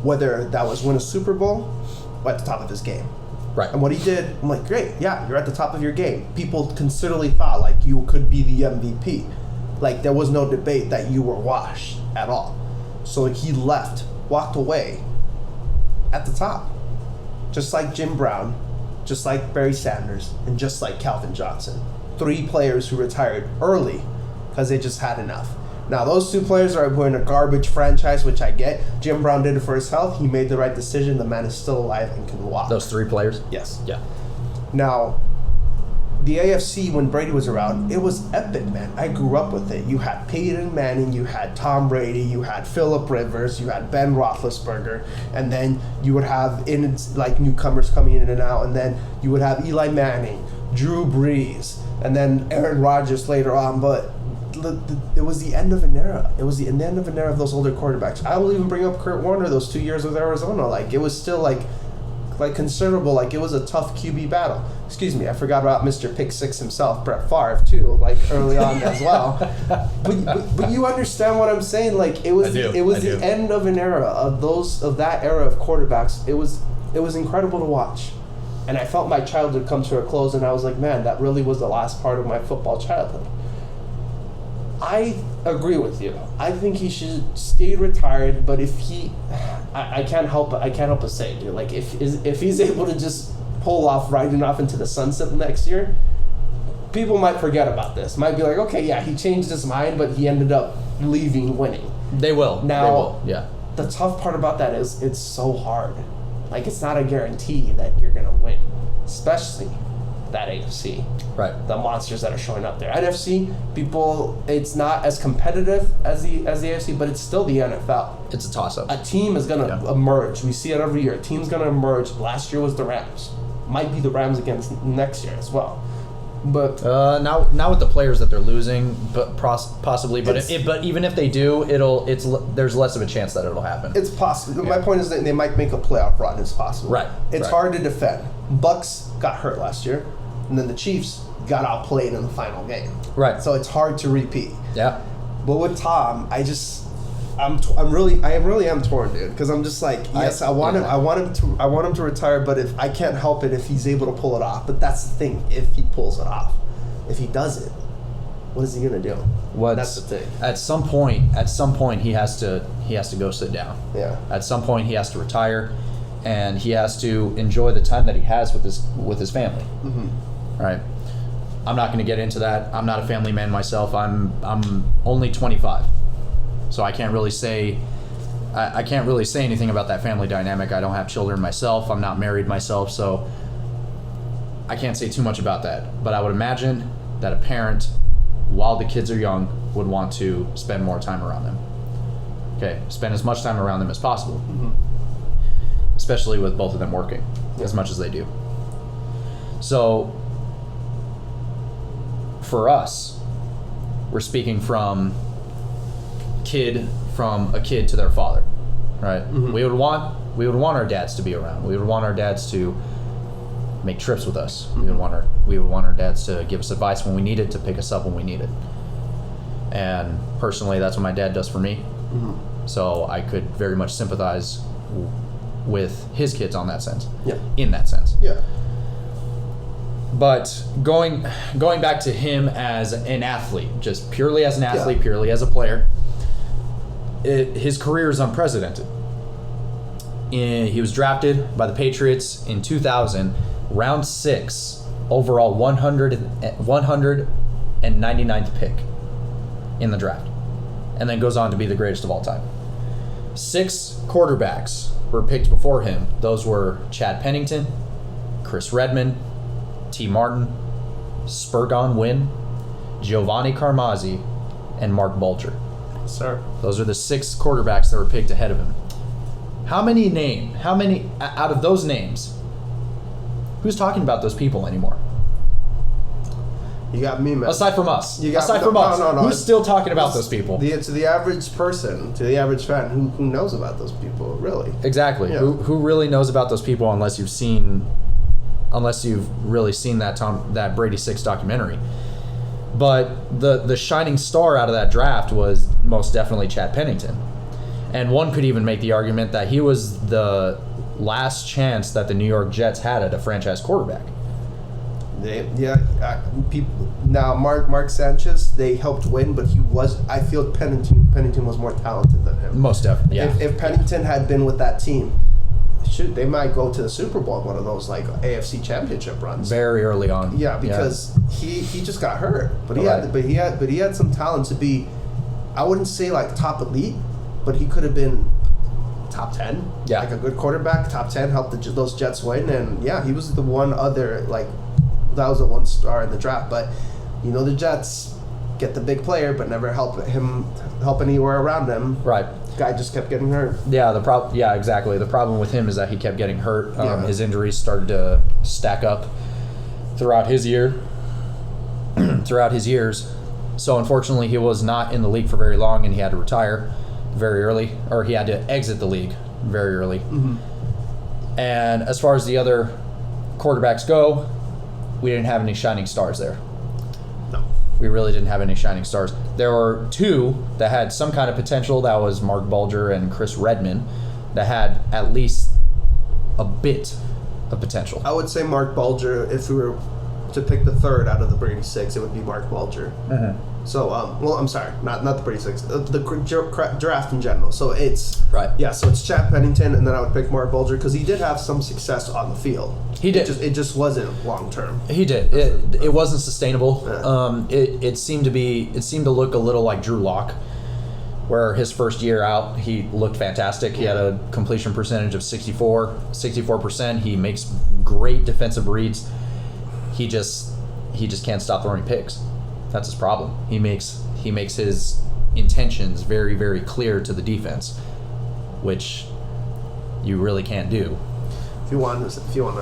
Whether that was win a Super Bowl at the top of his game. Right. And what he did, I'm like, great, yeah, you're at the top of your game. People considerably thought like you could be the MVP. Like there was no debate that you were washed at all. So he walked away at the top. Just like Jim Brown, just like Barry Sanders, and just like Calvin Johnson. 3 players who retired early because they just had enough. Now, those 2 players were in a garbage franchise, which I get. Jim Brown did it for his health. He made the right decision. The man is still alive and can walk. Those 3 players? Yes. Yeah. Now, the AFC, when Brady was around, it was epic, man. I grew up with it. You had Peyton Manning, you had Tom Brady, you had Phillip Rivers, you had Ben Roethlisberger, and then you would have newcomers coming in and out, and then you would have Eli Manning, Drew Brees, and then Aaron Rodgers later on. But it was the end of an era. It was the end of an era of those older quarterbacks. I will even bring up Kurt Warner, those 2 years with Arizona. Like, it was still like considerable. Like, it was a tough QB battle. Excuse me, I forgot about Mr. Pick Six himself, Brett Favre, too, like early on as well. But you understand what I'm saying? Like, it was the end of an era of that era of quarterbacks. It was incredible to watch. And I felt my childhood come to a close, and I was like, man, that really was the last part of my football childhood. I agree with you. I think he should stay retired, but if I can't help but say, dude, like if he's able to just pull off riding off into the sunset next year, people might forget about this. Might be like, okay, yeah, he changed his mind, but he ended up leaving winning. They will. Yeah. The tough part about that is it's so hard. Like, it's not a guarantee that you're gonna win, especially that AFC. Right. The monsters that are showing up there. NFC, people, it's not as competitive as the AFC, but it's still the NFL. It's a toss-up. A team is going to emerge. We see it every year. A team's going to emerge. Last year was the Rams. Might be the Rams again next year as well. But now with the players that they're losing, but possibly. But even if they do, there's less of a chance that it'll happen. It's possible. Yeah. My point is that they might make a playoff run. It's possible. Right. It's hard to defend. Bucks got hurt last year, and then the Chiefs got outplayed in the final game. Right. So it's hard to repeat. Yeah. But with Tom, I really am torn, dude, because I'm just like, yes, I want him to retire, but if I can't help it if he's able to pull it off. But that's the thing, if he pulls it off. If he doesn't, what is he gonna do? That's the thing. At some point he has to go sit down. Yeah. At some point he has to retire, and he has to enjoy the time that he has with his family. Mm-hmm. Right. I'm not going to get into that. I'm not a family man myself. I'm only 25, so I can't really say anything about that family dynamic. I don't have children myself. I'm not married myself, so I can't say too much about that. But I would imagine that a parent, while the kids are young, would want to spend more time around them. Okay, spend as much time around them as possible, mm-hmm. especially with both of them working as much as they do. So for us, we're speaking from a kid to their father, right? Mm-hmm. We would want our dads to be around. We would want our dads to make trips with us. Mm-hmm. We would want our dads to give us advice when we need it, to pick us up when we need it. And personally, that's what my dad does for me. Mm-hmm. So I could very much sympathize with his kids on that sense. Yeah. In that sense. Yeah. But going back to him as an athlete, just purely as an athlete, purely as a player, his career is unprecedented. He was drafted by the Patriots in 2000, round 6, overall 199th pick in the draft, and then goes on to be the greatest of all time. 6 quarterbacks were picked before him. Those were Chad Pennington, Chris Redman, T. Martin, Spurgon Wynn, Giovanni Carmazzi, and Mark Bulger. Sir. Those are the 6 quarterbacks that were picked ahead of him. How many out of those names, who's talking about those people anymore? You got me, man. Aside from us. No. Who's still talking about those people? To the average person, to the average fan, who knows about those people, really? Exactly. Yeah. Who really knows about those people unless you've really seen that Brady 6 documentary. But the shining star out of that draft was most definitely Chad Pennington. And one could even make the argument that he was the last chance that the New York Jets had at a franchise quarterback. People now. Mark Sanchez, they helped win, but I feel Pennington was more talented than him. Most definitely. Yeah. If Pennington had been with that team, they might go to the Super Bowl, one of those like AFC Championship runs. Very early on. Yeah, because he just got hurt, but he had some talent to be. I wouldn't say like top elite, but he could have been top 10. Yeah, like a good quarterback, top 10, helped those Jets win, and yeah, he was the one other like. That was the one star in the draft, but the Jets get the big player, but never help anywhere around him. Right, guy just kept getting hurt. Yeah, exactly. The problem with him is that he kept getting hurt. His injuries started to stack up throughout his years. So unfortunately, he was not in the league for very long, and he had to retire very early, or he had to exit the league very early. Mm-hmm. And as far as the other quarterbacks go, we didn't have any shining stars there. No. We really didn't have any shining stars. There were two that had some kind of potential. That was Mark Bulger and Chris Redman, that had at least a bit of potential. I would say Mark Bulger. If we were to pick the third out of the Brady six, it would be Mark Bulger. Mm-hmm. So, I'm sorry, not the Brady six, the draft in general. So it's right. Yeah, so it's Chad Pennington, and then I would pick Mark Bulger because he did have some success on the field. He did. It just wasn't long term. He did. It wasn't sustainable. Yeah. It seemed to look a little like Drew Lock, where his first year out he looked fantastic. He had a completion percentage of 64%. He makes great defensive reads. He just can't stop throwing picks. That's his problem. He makes his intentions very, very clear to the defense, which you really can't do if you want to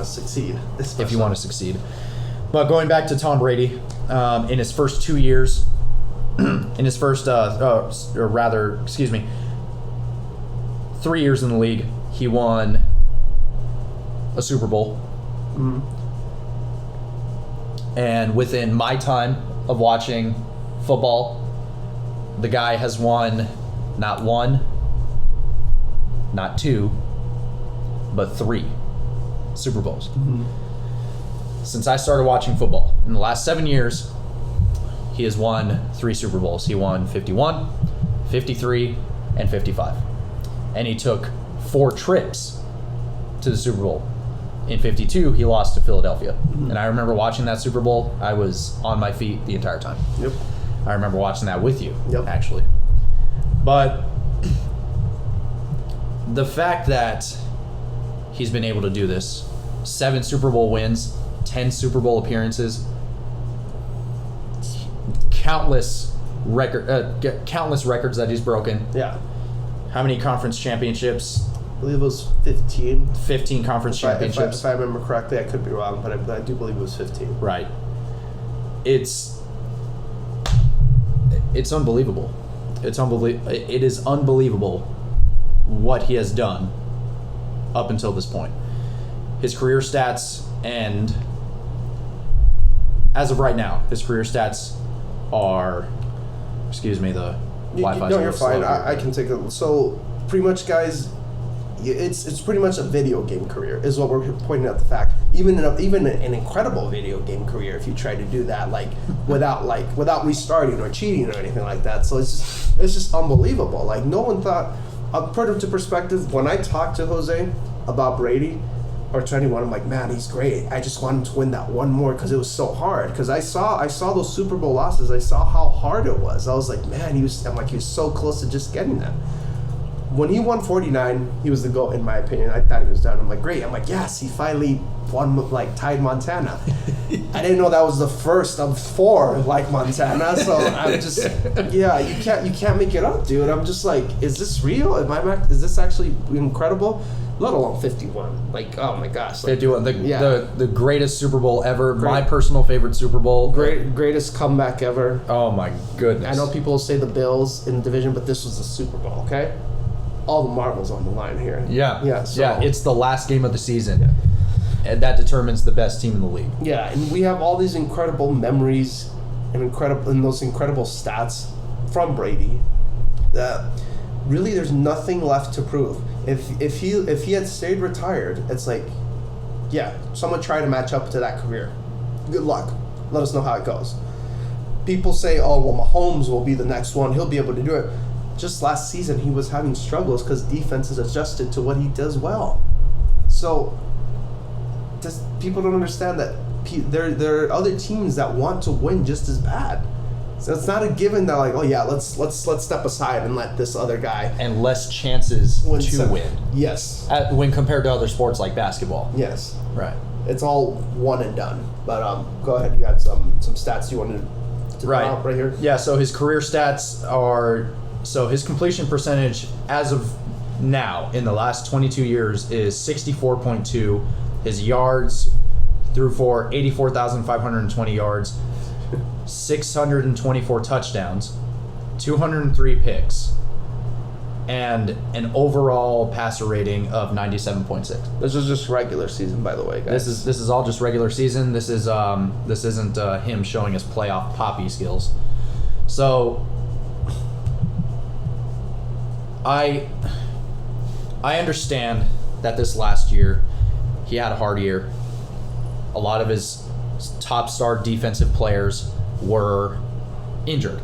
succeed. If you want to succeed. But going back to Tom Brady, in his first 2 years, in his first 3 years in the league, he won a Super Bowl. Mm-hmm. And within my time of watching football, the guy has won not one, not two, but 3 Super Bowls. Mm-hmm. Since I started watching football, in the last 7 years, he has won 3 Super Bowls. He won 51, 53, and 55. And he took 4 trips to the Super Bowl. In 52, he lost to Philadelphia. Mm-hmm. And I remember watching that Super Bowl. I was on my feet the entire time. Yep. I remember watching that with you, yep. Actually. But the fact that he's been able to do this, 7 Super Bowl wins, 10 Super Bowl appearances, countless records that he's broken. Yeah. How many conference championships? I believe it was 15. 15 conference championships. If I remember correctly, I could be wrong, but I do believe it was 15. Right. It's unbelievable. It is unbelievable what he has done up until this point. His career stats, and as of right now, his career stats are, the Wi-Fi's No, you're fine. I can take it. So pretty much, guys, it's pretty much a video game career is what we're pointing out the fact. Even an incredible video game career, if you try to do that without restarting or cheating or anything like that. So it's just unbelievable. Like, no one thought. Put into perspective, when I talked to Jose about Brady or to anyone, I'm like, man, he's great. I just want him to win that one more because it was so hard. Because I saw those Super Bowl losses. I saw how hard it was. I was like, man, he was so close to just getting that. When he won 49, he was the GOAT in my opinion. I thought he was done. I'm like, great. I'm like, yes, he finally won, tied Montana. I didn't know that was the first of 4 like Montana. So I'm just, you can't make it up, dude. I'm just like, is this real? Is this actually incredible? Let alone 51. Like, oh my gosh. Like, 51. The greatest Super Bowl ever. My personal favorite Super Bowl. Greatest comeback ever. Oh my goodness. I know people say the Bills in the division, but this was the Super Bowl, okay? All the marbles on the line here. Yeah. Yeah. So, yeah, it's the last game of the season. And that determines the best team in the league. Yeah, and we have all these incredible memories and those incredible stats from Brady that really there's nothing left to prove. If he had stayed retired, it's like, yeah, someone try to match up to that career. Good luck. Let us know how it goes. People say, oh, well, Mahomes will be the next one. He'll be able to do it. Just last season, he was having struggles because defenses adjusted to what he does well. So, people don't understand that there are other teams that want to win just as bad. So it's not a given that like, oh yeah, let's step aside and let this other guy and less chances to win. Yes. When compared to other sports like basketball. Yes. Right. It's all one and done. But go ahead. You got some stats you wanted to throw out right here. Yeah. So his career stats are his completion percentage as of now in the last 22 years is 64.2. His yards threw for 84,520 yards. 624 touchdowns, 203 picks, and an overall passer rating of 97.6. This is just regular season, by the way, guys. This is all just regular season. This isn't him showing his playoff poppy skills. So I understand that this last year he had a hard year. A lot of his top star defensive players were injured,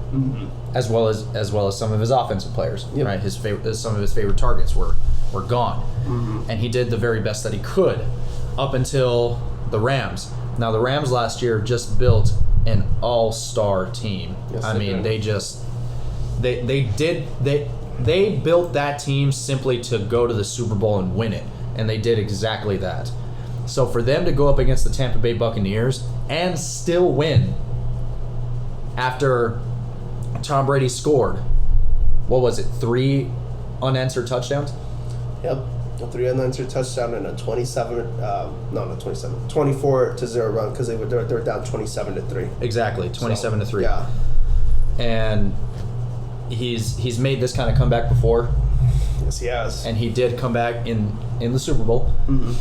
as well as some of his offensive players. Yep. Right, some of his favorite targets were gone, and he did the very best that he could up until the Rams. Now the Rams last year just built an all-star team. Yes, they built that team simply to go to the Super Bowl and win it, and they did exactly that. So for them to go up against the Tampa Bay Buccaneers and still win after Tom Brady scored, what was it, 3 unanswered touchdowns? Yep, a 3 unanswered touchdown and a 24-0 run because they were down 27-3. Exactly, 27-3. Yeah, and he's made this kind of comeback before. Yes, he has. And he did come back in the Super Bowl. Mm-hmm.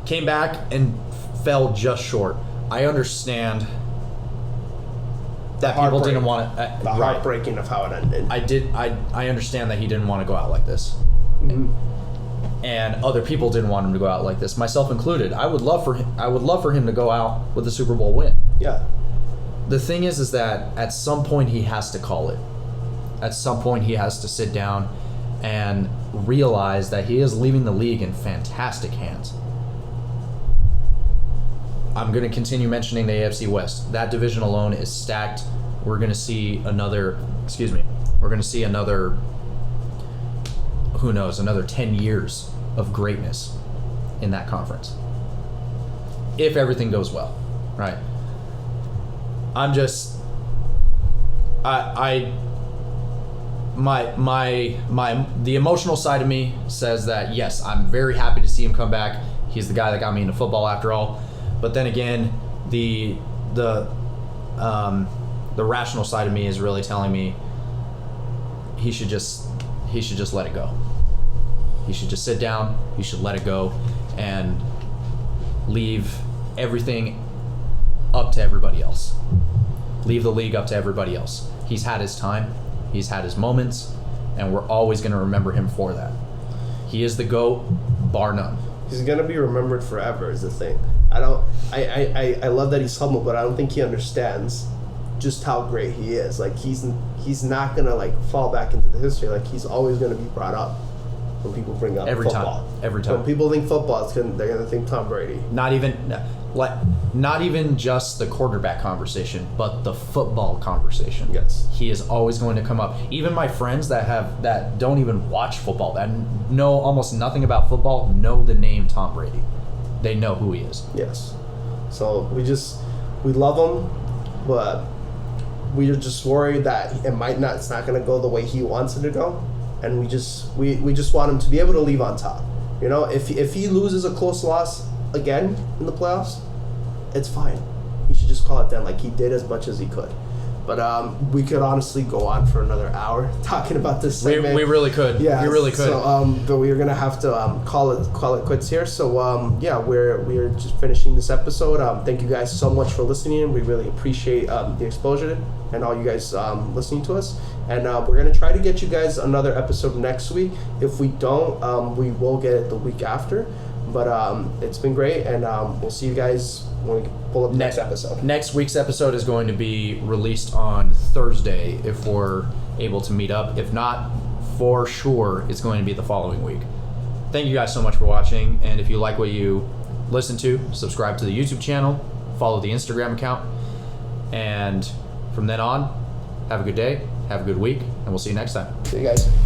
Came back and fell just short. I understand that people didn't want to. The heartbreaking of how it ended. I understand that he didn't want to go out like this, and other people didn't want him to go out like this, myself included. I would love for him to go out with a Super Bowl win. Yeah. The thing is that at some point he has to call it. At some point he has to sit down and realize that he is leaving the league in fantastic hands. I'm going to continue mentioning the AFC West. That division alone is stacked. We're going to see another, who knows, another 10 years of greatness in that conference. If everything goes well, right? The emotional side of me says that, yes, I'm very happy to see him come back. He's the guy that got me into football after all. But then again, the rational side of me is really telling me he should just let it go. He should just sit down. He should let it go and leave everything up to everybody else. Leave the league up to everybody else. He's had his time. He's had his moments, and we're always going to remember him for that. He is the GOAT, bar none. He's going to be remembered forever is the thing. I love that he's humble, but I don't think he understands just how great he is. Like he's not going to like fall back into the history. Like he's always going to be brought up when people bring up football. Every time. When people think football, they're going to think Tom Brady. Not even just the quarterback conversation, but the football conversation. Yes. He is always going to come up. Even my friends that don't even watch football, that know almost nothing about football, know the name Tom Brady. They know who he is. Yes. So we love him, but we're just worried that it's not going to go the way he wants it to go, and we just want him to be able to leave on top. You know, if he loses a close loss again in the playoffs, it's fine. He should just call it then, like he did as much as he could. But we could honestly go on for another hour talking about this segment. We really could. Yeah, we really could. So, but we're gonna have to call it quits here. So, yeah, we're just finishing this episode. Thank you guys so much for listening. We really appreciate the exposure and all you guys listening to us. And we're gonna try to get you guys another episode next week. If we don't, we will get it the week after. But it's been great, and we'll see you guys when we pull up the next episode. Next week's episode is going to be released on Thursday if we're able to meet up. If not, for sure, it's going to be the following week. Thank you guys so much for watching, and if you like what you listen to, subscribe to the YouTube channel, follow the Instagram account, and from then on, have a good day, have a good week, and we'll see you next time. See you guys.